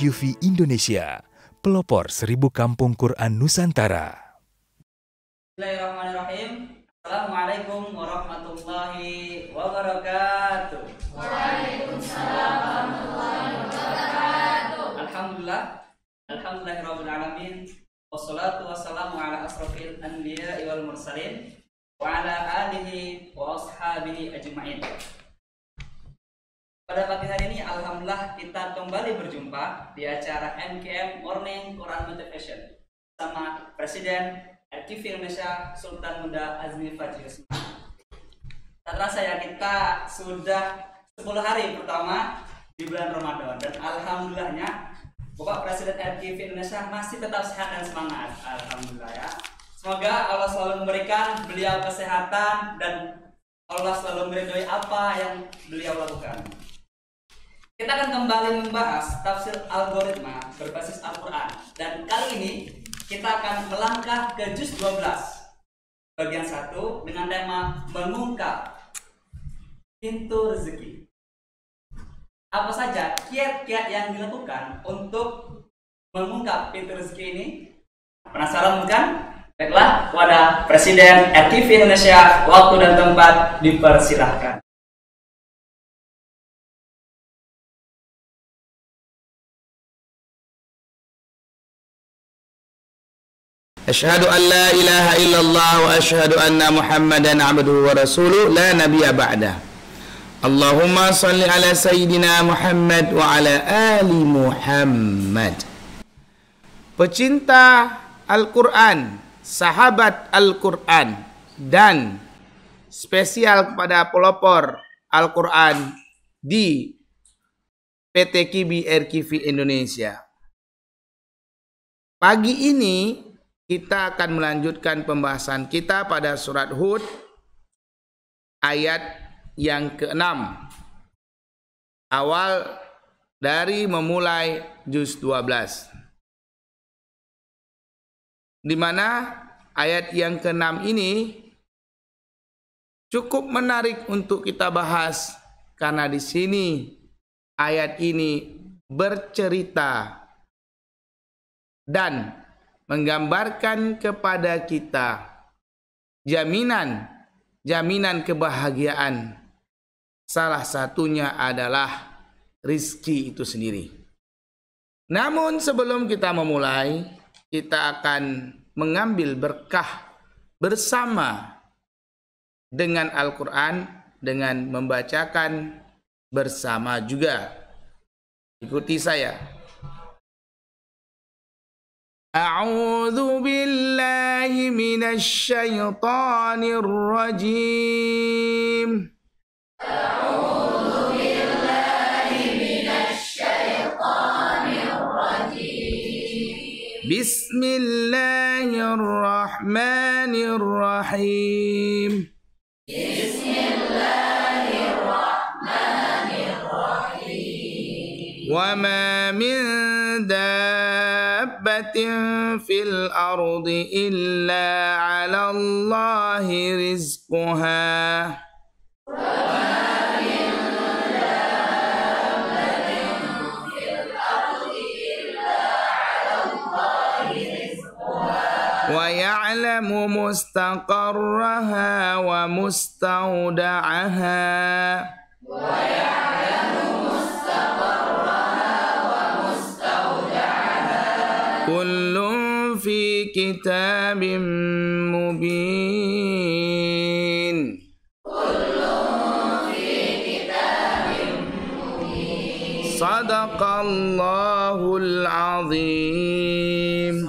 RQV Indonesia, pelopor 1000 kampung Quran Nusantara. Bismillahirrahmanirrahim. Assalamualaikum warahmatullahi wabarakatuh. Waalaikumsalam warahmatullahi wabarakatuh. Alhamdulillahirabbil alamin. Wassalatu wassalamu ala asrofil anbiya'i wal mursalin wa ala alihi wa ashabihi ajma'in. Pada pagi hari ini alhamdulillah kita kembali berjumpa di acara MKM Morning Quran Motivation sama Presiden RQV Indonesia Sultan Muda Azmi Fajri Usman. Tak terasa ya, kita sudah 10 hari pertama di bulan Ramadan dan alhamdulillahnya Bapak Presiden RQV Indonesia masih tetap sehat dan semangat. Alhamdulillah ya. Semoga Allah selalu memberikan beliau kesehatan dan Allah selalu meridhoi apa yang beliau lakukan. Kita akan kembali membahas tafsir algoritma berbasis Al-Quran. Dan kali ini kita akan melangkah ke juz 12 bagian 1 dengan tema mengungkap pintu rezeki. Apa saja kiat-kiat yang dilakukan untuk mengungkap pintu rezeki ini? Penasaran bukan? Baiklah, kepada Presiden RQV Indonesia, waktu dan tempat dipersilahkan. Asyhadu an la ilaha illallah wa asyhadu anna Muhammadan abduhu wa rasuluh la nabiyya ba'dah. Allahumma salli ala sayyidina Muhammad wa ala ali Muhammad. Pecinta Al-Quran, sahabat Al-Quran, dan spesial kepada pelopor Al-Quran di PT KIBI RQV Indonesia. Pagi ini kita akan melanjutkan pembahasan kita pada surat Hud ayat yang ke-6. Awal dari memulai juz 12. Di mana ayat yang ke-6 ini cukup menarik untuk kita bahas karena di sini ayat ini bercerita dan menggambarkan kepada kita jaminan kebahagiaan. Salah satunya adalah rizki itu sendiri. Namun sebelum kita memulai, kita akan mengambil berkah bersama dengan Al-Quran dengan membacakan bersama juga. Ikuti saya. A'udzu billahi minasy syaithanir rajim. A'udzu billahi minasy syaithanir rajim. Bismillahirrahmanirrahim. Bismillahirrahmanirrahim. Wa ma min dabbatin fil ardi illa 'ala Allahi rizquha. Wa ya'lamu mustaqarraha wa mustawda'aha. Kullun fi kitabim mubin. Sadaqallahul azim.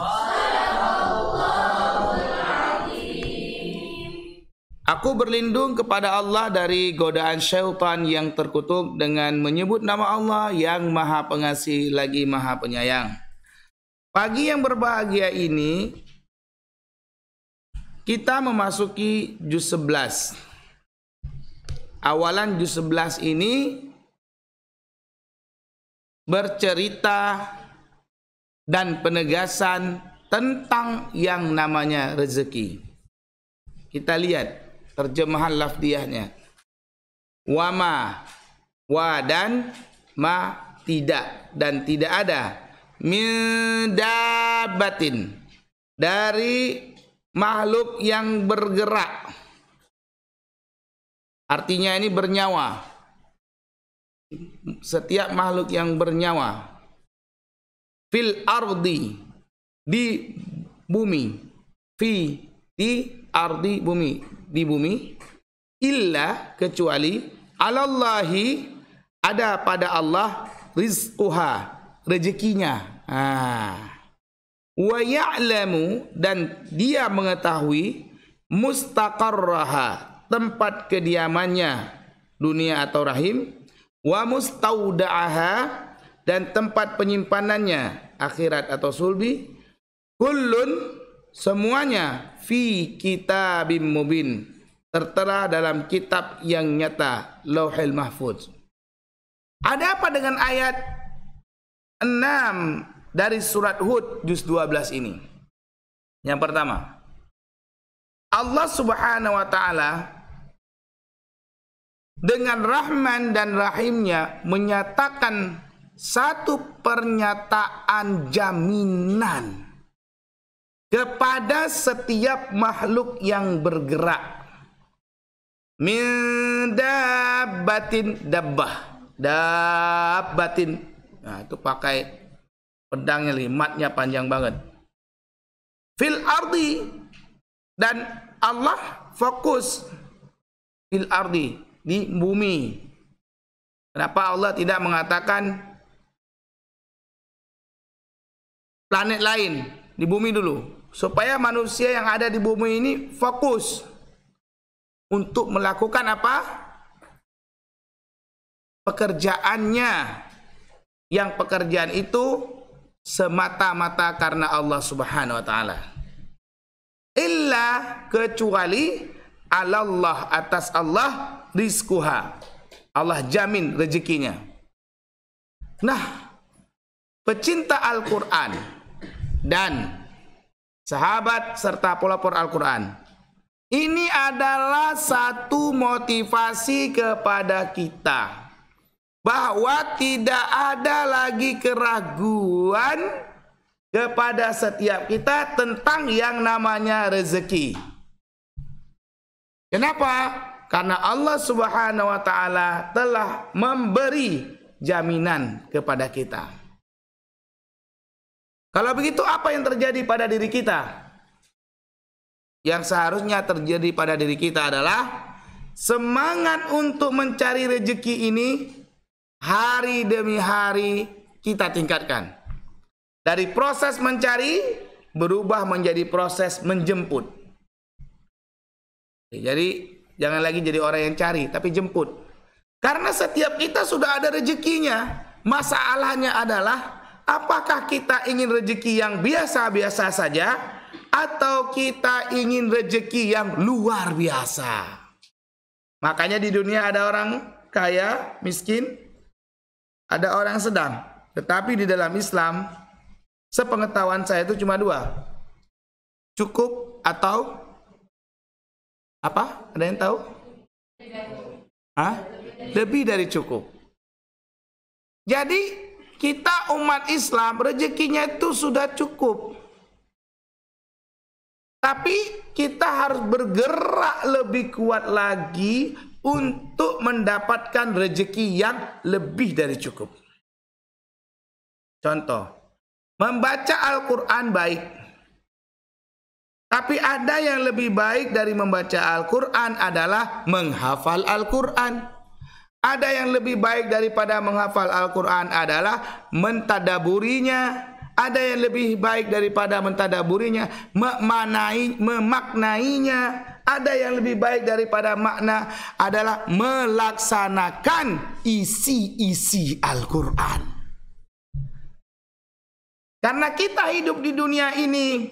Aku berlindung kepada Allah dari godaan syaitan yang terkutuk dengan menyebut nama Allah yang Maha Pengasih lagi Maha Penyayang. Pagi yang berbahagia ini kita memasuki juz 11. Awalan juz 11 ini bercerita dan penegasan tentang yang namanya rezeki. Kita lihat terjemahan lafdiyahnya. Wama, wa dan ma, tidak dan tidak ada. min dabbatin, dari makhluk yang bergerak. Artinya ini bernyawa. Setiap makhluk yang bernyawa. Fil ardi, di bumi. Di ardi, bumi. Di bumi. Illa, kecuali. Alallahi, ada pada Allah. Rizquha, rezekinya. Wa ya'lamu, dan dia mengetahui. Mustaqarraha, tempat kediamannya, dunia atau rahim. Wa mustauda'aha, dan tempat penyimpanannya, akhirat atau sulbi. Kullun, semuanya, fi kitabim mubin, tertera dalam kitab yang nyata, Lauhul Mahfuz. Ada apa dengan ayat 6 dari surat Hud juz 12 ini? Yang pertama, Allah Subhanahu wa taala dengan Rahman dan Rahimnya menyatakan satu pernyataan jaminan kepada setiap makhluk yang bergerak. Min dabbatin, dabbatin. Nah, itu pakai pedangnya, limatnya panjang banget. Fil ardi, dan Allah fokus fil ardi, di bumi. Kenapa Allah tidak mengatakan planet lain, di bumi dulu, supaya manusia yang ada di bumi ini fokus untuk melakukan apa? Pekerjaannya, yang pekerjaan itu semata-mata karena Allah Subhanahu wa taala. Illa, kecuali alallah, atas Allah, rizquha, Allah jamin rezekinya. Nah, pecinta Al-Quran dan sahabat serta pelopor Al-Quran, ini adalah satu motivasi kepada kita bahwa tidak ada lagi keraguan kepada setiap kita tentang yang namanya rezeki. Kenapa? Karena Allah Subhanahu wa taala telah memberi jaminan kepada kita. Kalau begitu, apa yang terjadi pada diri kita? Yang seharusnya terjadi pada diri kita adalah semangat untuk mencari rezeki ini hari demi hari kita tingkatkan. Dari proses mencari berubah menjadi proses menjemput. Jadi jangan lagi jadi orang yang cari, tapi jemput. Karena setiap kita sudah ada rezekinya. Masalahnya adalah apakah kita ingin rezeki yang biasa-biasa saja atau kita ingin rezeki yang luar biasa. Makanya di dunia ada orang kaya, miskin, ada orang sedang. Tetapi di dalam Islam, sepengetahuan saya itu cuma dua. Cukup atau apa? Ada yang tahu? Lebih dari cukup. Jadi kita umat Islam rezekinya itu sudah cukup. Tapi kita harus bergerak lebih kuat lagi untuk mendapatkan rezeki yang lebih dari cukup. Contoh, membaca Al-Quran baik. Tapi ada yang lebih baik dari membaca Al-Quran adalah menghafal Al-Quran. Ada yang lebih baik daripada menghafal Al-Quran adalah mentadaburinya. Ada yang lebih baik daripada mentadaburinya, memaknainya. Ada yang lebih baik daripada makna adalah melaksanakan isi-isi Al-Quran. Karena kita hidup di dunia ini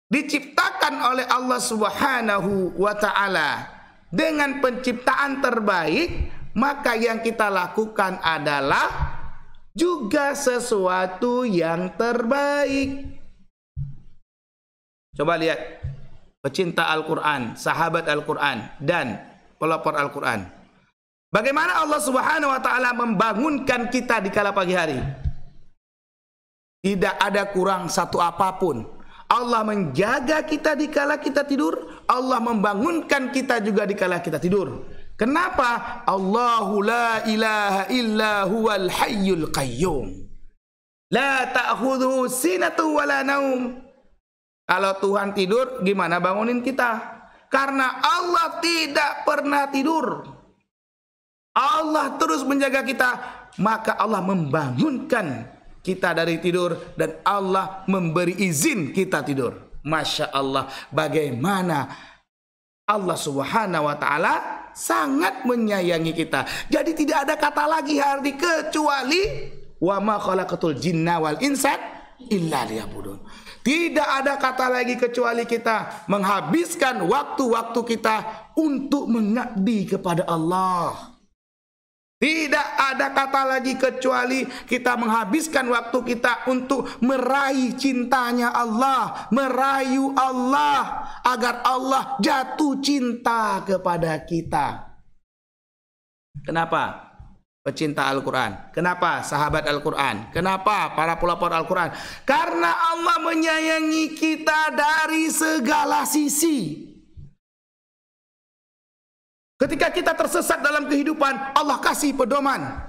diciptakan oleh Allah Subhanahu wa ta'ala dengan penciptaan terbaik, maka yang kita lakukan adalah juga sesuatu yang terbaik. Coba lihat pecinta Al-Quran, sahabat Al-Quran, dan pelopor Al-Quran. Bagaimana Allah Subhanahu wa ta'ala membangunkan kita di kala pagi hari. Tidak ada kurang satu apapun. Allah menjaga kita dikala kita tidur, Allah membangunkan kita juga dikala kita tidur. Kenapa? Allahu la ilaha illa huwal hayyul qayyum. La ta'khudhuhu sinatun wala naum. Kalau Tuhan tidur, gimana bangunin kita? Karena Allah tidak pernah tidur. Allah terus menjaga kita, maka Allah membangunkan kita dari tidur dan Allah memberi izin kita tidur. Masya Allah, bagaimana Allah Subhanahu wa Ta'ala sangat menyayangi kita. Jadi tidak ada kata lagi hari kecuali wa ma khalaqatul jinna wal insa illa liya'budun. Tidak ada kata lagi kecuali kita menghabiskan waktu-waktu kita untuk mengabdi kepada Allah. Tidak ada kata lagi kecuali kita menghabiskan waktu kita untuk meraih cintanya Allah, merayu Allah agar Allah jatuh cinta kepada kita. Kenapa? Pecinta Al-Quran. Kenapa sahabat Al-Quran? Kenapa para pelopor Al-Quran? Karena Allah menyayangi kita dari segala sisi. Ketika kita tersesat dalam kehidupan, Allah kasih pedoman.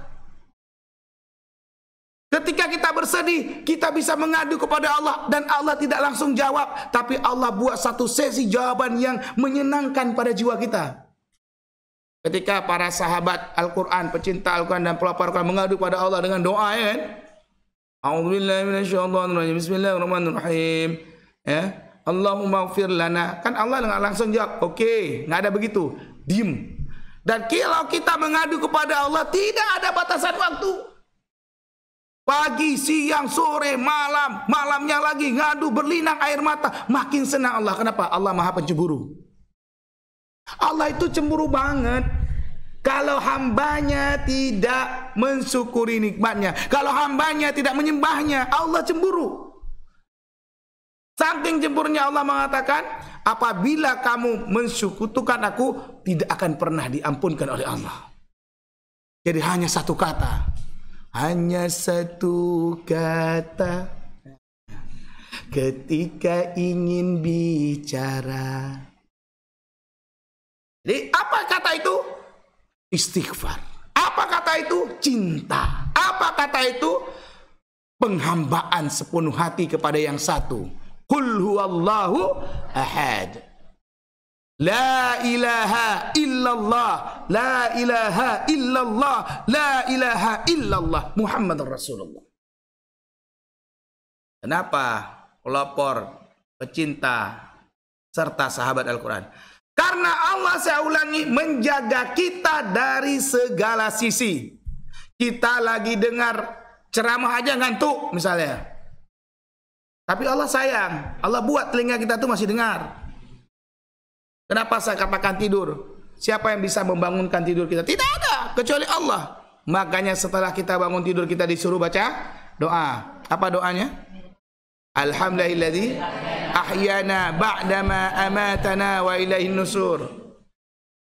Ketika kita bersedih, kita bisa mengadu kepada Allah dan Allah tidak langsung jawab, tapi Allah buat satu sesi jawaban yang menyenangkan pada jiwa kita. Ketika para sahabat Al-Quran, pecinta Al-Quran dan pelopor Al-Quran mengadu pada Allah dengan doa, ya kan? A'udzubillahi minasyaitonirrajim. Bismillahirrahmanirrahim. Ya, Allahumma ighfir lana. Kan Allah nggak langsung jawab, oke, nggak ada begitu, diem. Dan kalau kita mengadu kepada Allah tidak ada batasan waktu. Pagi, siang, sore, malam, malamnya lagi ngadu berlinang air mata, makin senang Allah. Kenapa? Allah Maha Pencemburu. Allah itu cemburu banget kalau hambanya tidak mensyukuri nikmatnya, kalau hambanya tidak menyembahnya. Allah cemburu. Saking cemburunya Allah mengatakan, apabila kamu mensekutukan aku, tidak akan pernah diampunkan oleh Allah. Jadi hanya satu kata, hanya satu kata ketika ingin bicara. Jadi apa kata itu? Istighfar. Apa kata itu? Cinta. Apa kata itu? Penghambaan sepenuh hati kepada yang satu. Qul huwallahu ahad. La ilaha illallah. La ilaha illallah. La ilaha illallah. Muhammad Rasulullah. Kenapa pelopor, pecinta, serta sahabat Al-Quran? Karena Allah, saya ulangi, menjaga kita dari segala sisi. Kita lagi dengar ceramah aja ngantuk misalnya. Tapi Allah sayang, Allah buat telinga kita tuh masih dengar. Kenapa saya katakan tidur? Siapa yang bisa membangunkan tidur kita? Tidak ada, kecuali Allah. Makanya setelah kita bangun tidur, kita disuruh baca doa. Apa doanya? Alhamdulillahilladzi ahyana ba'dama amatana wa ilaihin nusur.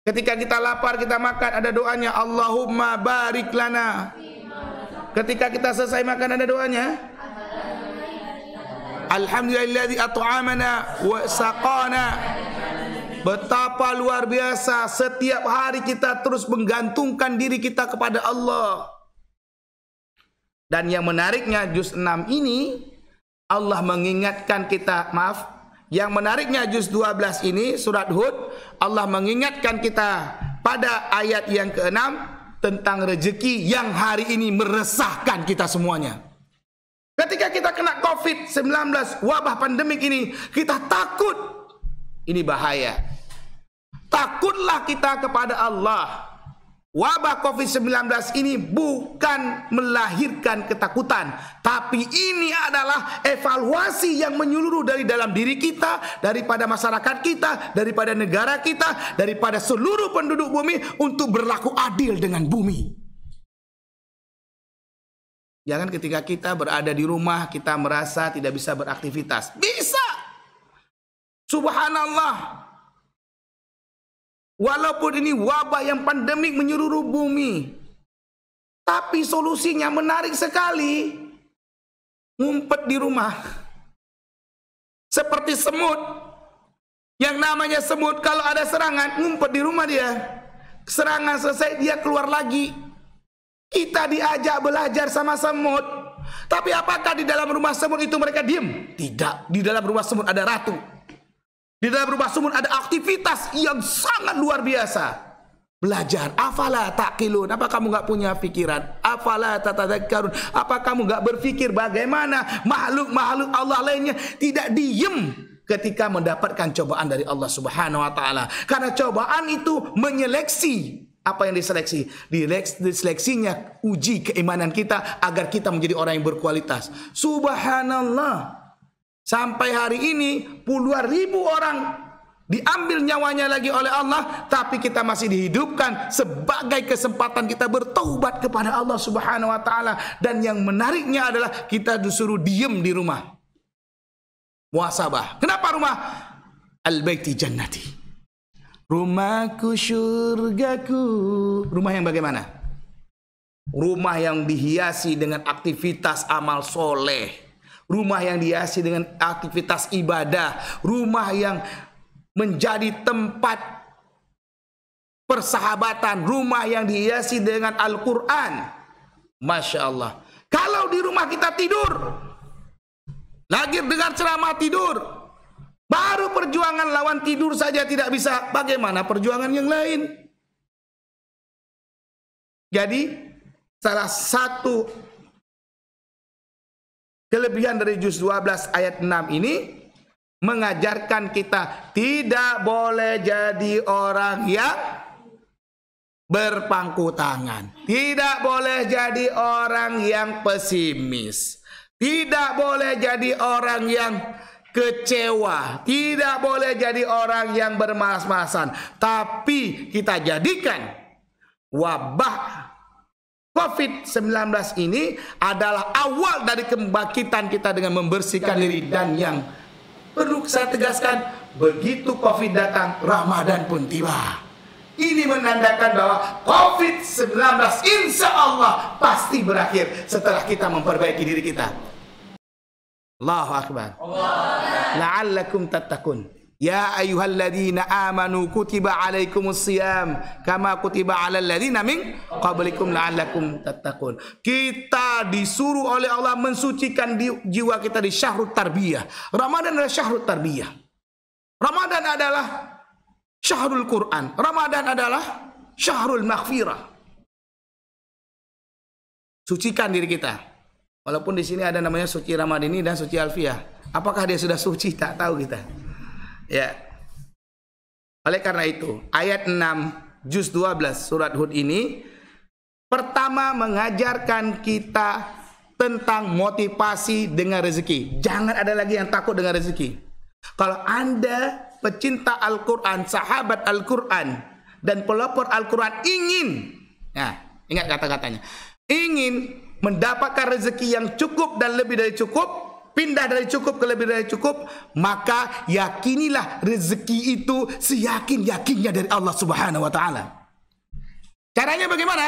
Ketika kita lapar, kita makan, ada doanya Allahumma barik lana. Ketika kita selesai makan, ada doanya Alhamdulillahilladzi at'amana wa saqana. Betapa luar biasa, setiap hari kita terus menggantungkan diri kita kepada Allah. Dan yang menariknya, juz 6 ini Allah mengingatkan kita, yang menariknya juz 12 ini, surat Hud, Allah mengingatkan kita pada ayat yang ke-6 tentang rezeki yang hari ini meresahkan kita semuanya. Ketika kita kena COVID-19, wabah pandemik ini, kita takut. Ini bahaya. Takutlah kita kepada Allah. Wabah COVID-19 ini bukan melahirkan ketakutan, tapi ini adalah evaluasi yang menyeluruh dari dalam diri kita, daripada masyarakat kita, daripada negara kita, daripada seluruh penduduk bumi untuk berlaku adil dengan bumi. Jangan ketika kita berada di rumah, kita merasa tidak bisa beraktivitas. Bisa. Subhanallah. Walaupun ini wabah yang pandemik menyeluruh bumi, tapi solusinya menarik sekali. ngumpet di rumah. Seperti semut. Yang namanya semut kalau ada serangan, ngumpet di rumah dia. Serangan selesai, dia keluar lagi. Kita diajak belajar sama semut. Tapi apakah di dalam rumah semut itu mereka diam? Tidak. Di dalam rumah semut ada ratu. Di dalam rumah semut ada aktivitas yang sangat luar biasa. Belajar. Afala taqilun. Apa kamu gak punya pikiran? Afala tatadzakkarun. Apa kamu gak berpikir bagaimana makhluk-makhluk Allah lainnya tidak diem ketika mendapatkan cobaan dari Allah Subhanahu wa taala. Karena cobaan itu menyeleksi. Apa yang diseleksi? Diseleksinya uji keimanan kita agar kita menjadi orang yang berkualitas. Subhanallah. Sampai hari ini puluhan ribu orang diambil nyawanya lagi oleh Allah, tapi kita masih dihidupkan sebagai kesempatan kita bertaubat kepada Allah Subhanahu wa taala. Dan yang menariknya adalah kita disuruh diem di rumah. Muhasabah. Kenapa rumah? Al-baiti jannati. Rumahku syurgaku. Rumah yang bagaimana? Rumah yang dihiasi dengan aktivitas amal soleh. Rumah yang dihiasi dengan aktivitas ibadah. Rumah yang menjadi tempat persahabatan. Rumah yang dihiasi dengan Al-Quran. Masya Allah. Kalau di rumah kita tidur, lagi dengar ceramah tidur, baru perjuangan lawan tidur saja tidak bisa, bagaimana perjuangan yang lain? Jadi salah satu kelebihan dari juz 12 ayat 6 ini mengajarkan kita tidak boleh jadi orang yang berpangku tangan. Tidak boleh jadi orang yang pesimis. Tidak boleh jadi orang yang kecewa. Tidak boleh jadi orang yang bermalas-malasan. Tapi kita jadikan wabah COVID-19 ini adalah awal dari kebangkitan kita dengan membersihkan diri. Dan yang perlu saya tegaskan, begitu COVID datang, Ramadan pun tiba. Ini menandakan bahwa COVID-19 insya Allah pasti berakhir setelah kita memperbaiki diri kita. Allahu Akbar. La'allakum tattaqun. Ya ayyuhalladzina amanu kutiba alaikumusiyam kama kutiba alal ladzina min qablikum la'allakum tattaqun. Kita disuruh oleh Allah mensucikan jiwa kita di syahrut tarbiyah. Ramadan adalah syahrut tarbiyah. Ramadan adalah syahrul Quran. Ramadan adalah syahrul maghfirah. Sucikan diri kita. Walaupun di sini ada namanya suci Ramadhani dan suci Alfiah. Apakah dia sudah suci? Tak tahu kita. Ya. Oleh karena itu, ayat 6 juz 12 surat Hud ini pertama mengajarkan kita tentang motivasi dengan rezeki. Jangan ada lagi yang takut dengan rezeki. Kalau Anda pecinta Al-Quran, sahabat Al-Quran dan pelopor Al-Quran ingin, nah, ingat kata-katanya, ingin mendapatkan rezeki yang cukup dan lebih dari cukup, pindah dari cukup ke lebih dari cukup, maka yakinilah rezeki itu seyakin-yakinnya dari Allah Subhanahu wa taala. Caranya bagaimana?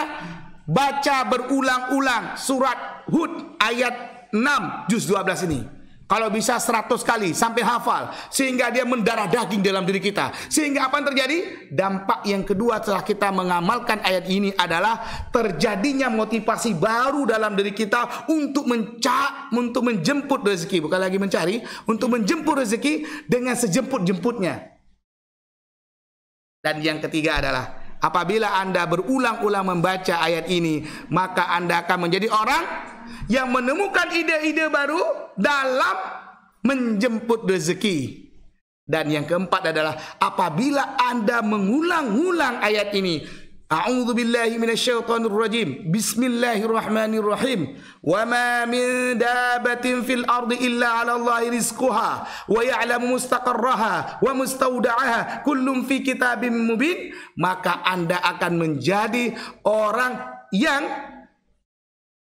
Baca berulang-ulang surat Hud ayat 6 juz 12 ini. Kalau bisa 100 kali sampai hafal, sehingga dia mendarah daging dalam diri kita. Sehingga apa yang terjadi? Dampak yang kedua setelah kita mengamalkan ayat ini adalah terjadinya motivasi baru dalam diri kita untuk menjemput rezeki. Bukan lagi mencari, untuk menjemput rezeki dengan sejemput-jemputnya. Dan yang ketiga adalah apabila Anda berulang-ulang membaca ayat ini, maka Anda akan menjadi orang yang menemukan ide-ide baru dalam menjemput rezeki. Dan yang keempat adalah apabila Anda mengulang-ulang ayat ini, a'udzubillahi minasyaitonirrajim, bismillahirrahmanirrahim, wa ma min dabatin fil ardi illa 'ala Allahi rizquha wa ya'lamu mustaqarraha wa mustawda'aha kullun fi kitabim mubin, maka Anda akan menjadi orang yang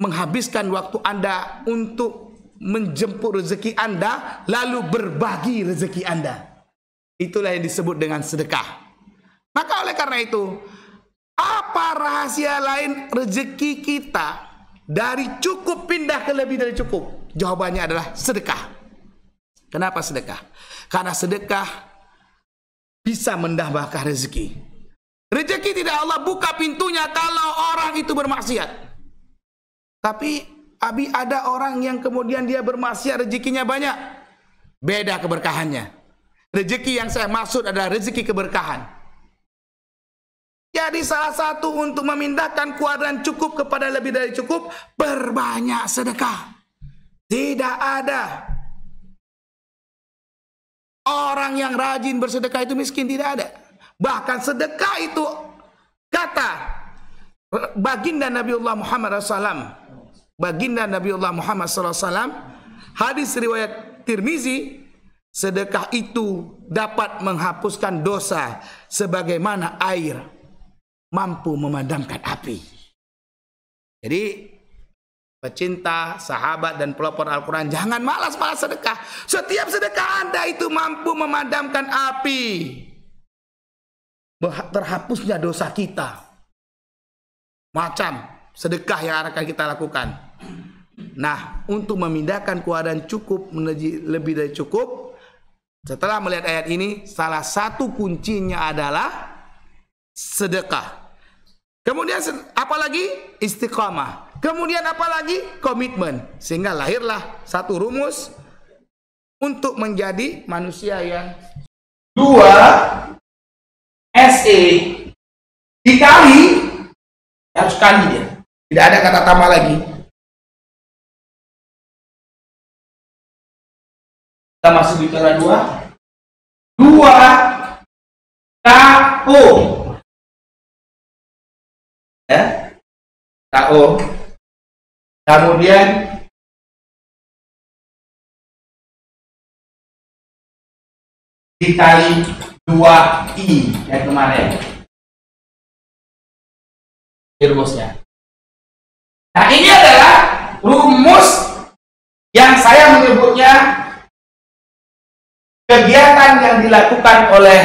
menghabiskan waktu Anda untuk menjemput rezeki Anda, lalu berbagi rezeki Anda. Itulah yang disebut dengan sedekah. Maka oleh karena itu, apa rahasia lain rezeki kita dari cukup pindah ke lebih dari cukup? Jawabannya adalah sedekah. Kenapa sedekah? Karena sedekah bisa menambahkan rezeki. Rezeki tidak Allah buka pintunya kalau orang itu bermaksiat. Tapi ada orang yang kemudian dia bermaksiat, rezekinya banyak. Beda keberkahannya. Rezeki yang saya maksud adalah rezeki keberkahan. Jadi salah satu untuk memindahkan kuadran cukup kepada lebih dari cukup, berbanyak sedekah. Tidak ada orang yang rajin bersedekah itu miskin, tidak ada. Bahkan sedekah itu, kata baginda Nabiullah Muhammad SAW, baginda Nabiullah Muhammad SAW, hadis riwayat Tirmizi, sedekah itu dapat menghapuskan dosa sebagaimana air mampu memadamkan api. Jadi pecinta, sahabat, dan pelopor Al-Quran, jangan malas-malas sedekah. Setiap sedekah Anda itu mampu memadamkan api, terhapusnya dosa kita. Macam sedekah yang akan kita lakukan. Nah, untuk memindahkan kuadran cukup menuju lebih dari cukup, setelah melihat ayat ini, salah satu kuncinya adalah sedekah. Kemudian apalagi istiqamah. Kemudian apalagi komitmen. Sehingga lahirlah satu rumus untuk menjadi manusia yang 2 SE dikali, harus kali dia. Tidak ada kata tambah lagi. Kita masih bicara 2 KO. Ya, KO. Kemudian dikali 2I yang kemarin. Ini rumusnya. Nah, ini adalah rumus yang saya menyebutnya kegiatan yang dilakukan oleh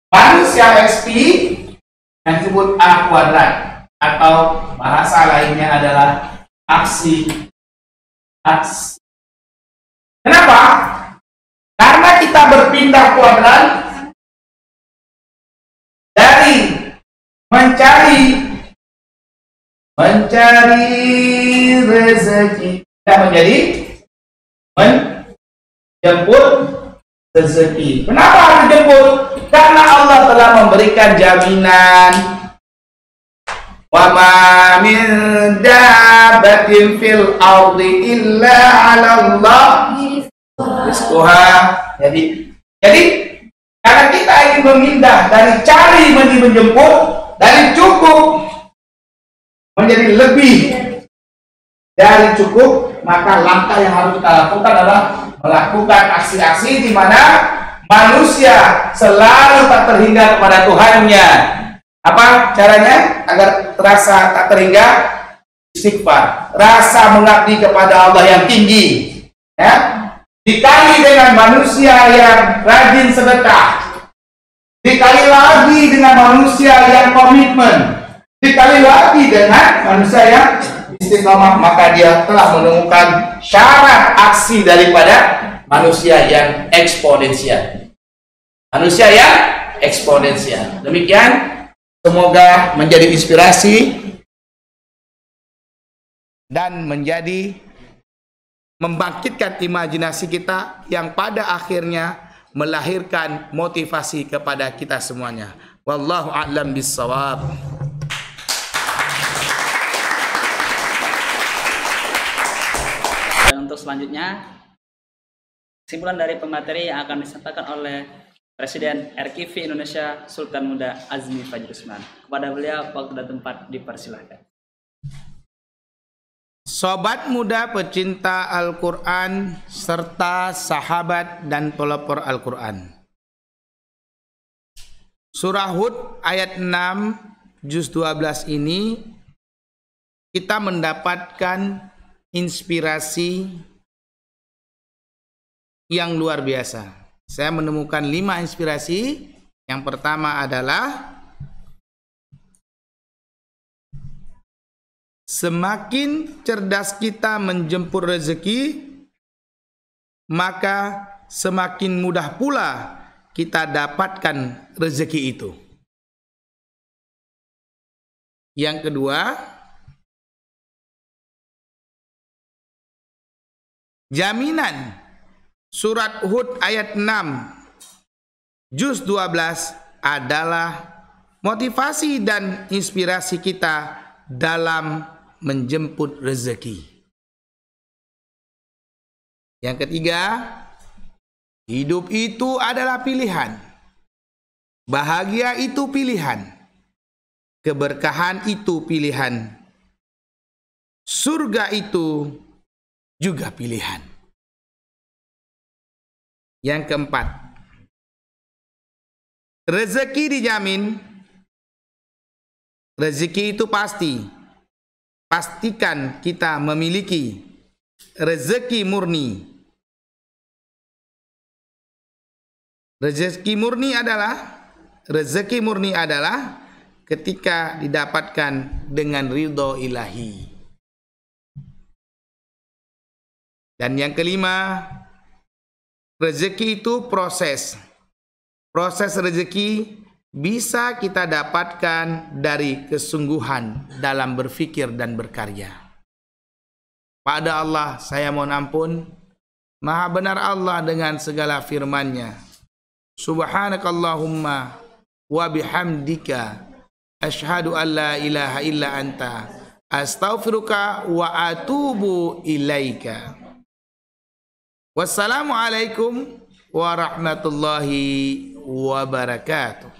manusia XP yang disebut A kuadrat, atau bahasa lainnya adalah aksi. Kenapa? Karena kita berpindah kuadran dari mencari rezeki, kita menjadi menjemput rezeki. Kenapa harus dijemput? Karena Allah telah memberikan jaminan, wa ma min dabbatin fil ardi illa 'ala Allah rizquha. Jadi karena kita ingin memindah dari cari menjadi menjemput, dari cukup menjadi lebih dari cukup, maka langkah yang harus kita lakukan adalah melakukan aksi-aksi di mana manusia selalu tak terhingga kepada Tuhannya. Apa caranya agar terasa tak terhingga? Istighfar, rasa mengabdi kepada Allah yang tinggi, ya. Dikali dengan manusia yang rajin sedekah, dikali lagi dengan manusia yang komitmen, dikali lagi dengan manusia yang istiqomah, maka dia telah menemukan syarat aksi daripada manusia yang eksponensial. Manusia yang eksponensial. Demikian, semoga menjadi inspirasi dan menjadi membangkitkan imajinasi kita yang pada akhirnya melahirkan motivasi kepada kita semuanya. Wallahu a'lam bissawab. Dan untuk selanjutnya, kesimpulan dari pemateri yang akan disampaikan oleh Presiden RKV Indonesia Sultan Muda Azmi Fajri Usman. Kepada beliau, waktu dan tempat dipersilahkan. Sobat muda pecinta Al-Quran serta sahabat dan pelopor Al-Quran. Surah Hud ayat 6 juz 12 ini kita mendapatkan inspirasi yang luar biasa. Saya menemukan 5 inspirasi. Yang pertama adalah semakin cerdas kita menjemput rezeki, maka semakin mudah pula kita dapatkan rezeki itu. Yang kedua, jaminan surat Hud ayat 6 juz 12 adalah motivasi dan inspirasi kita dalam menjemput rezeki. Yang ketiga, hidup itu adalah pilihan. Bahagia itu pilihan. Keberkahan itu pilihan. Surga itu juga pilihan. Yang keempat, rezeki dijamin. Rezeki itu pasti. Pastikan kita memiliki rezeki murni. Rezeki murni adalah ketika didapatkan dengan ridho ilahi. Dan yang kelima, rezeki itu proses. Proses rezeki bisa kita dapatkan dari kesungguhan dalam berfikir dan berkarya. Pada Allah saya mohon ampun. Maha benar Allah dengan segala firman-Nya. Subhanakallahumma wa bihamdika asyhadu an la ilaha illa anta astaghfiruka wa atubu ilaika. Wassalamualaikum warahmatullahi wabarakatuh.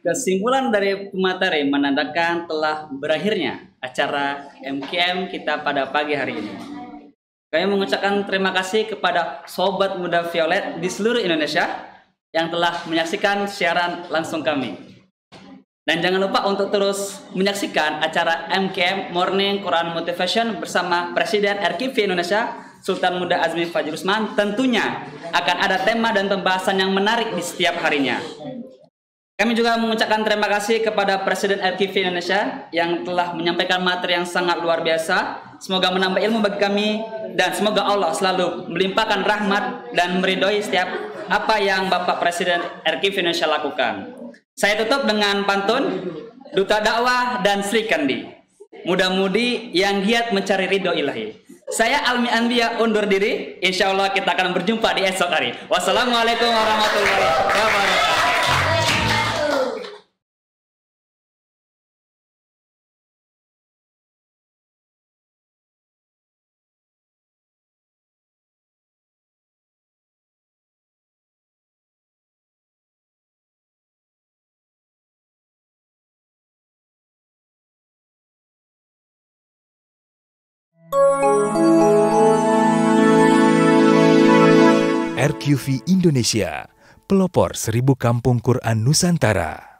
Kesimpulan dari pemateri menandakan telah berakhirnya acara MKM kita pada pagi hari ini. Kami mengucapkan terima kasih kepada Sobat Muda Violet di seluruh Indonesia yang telah menyaksikan siaran langsung kami. Dan jangan lupa untuk terus menyaksikan acara MKM Morning Quran Motivation bersama Presiden RKV Indonesia Sultan Muda Azmi Fajri Usman. Tentunya akan ada tema dan pembahasan yang menarik di setiap harinya. Kami juga mengucapkan terima kasih kepada Presiden RKV Indonesia yang telah menyampaikan materi yang sangat luar biasa. Semoga menambah ilmu bagi kami dan semoga Allah selalu melimpahkan rahmat dan meridhoi setiap apa yang Bapak Presiden RKV Indonesia lakukan. Saya tutup dengan pantun Duta Dakwah dan Sri Kandi. Mudah-mudi yang giat mencari ridho ilahi. Saya Almi Anbiya undur diri. Insya Allah kita akan berjumpa di esok hari. Wassalamualaikum warahmatullahi wabarakatuh. RQV Indonesia, pelopor 1000 kampung Quran Nusantara.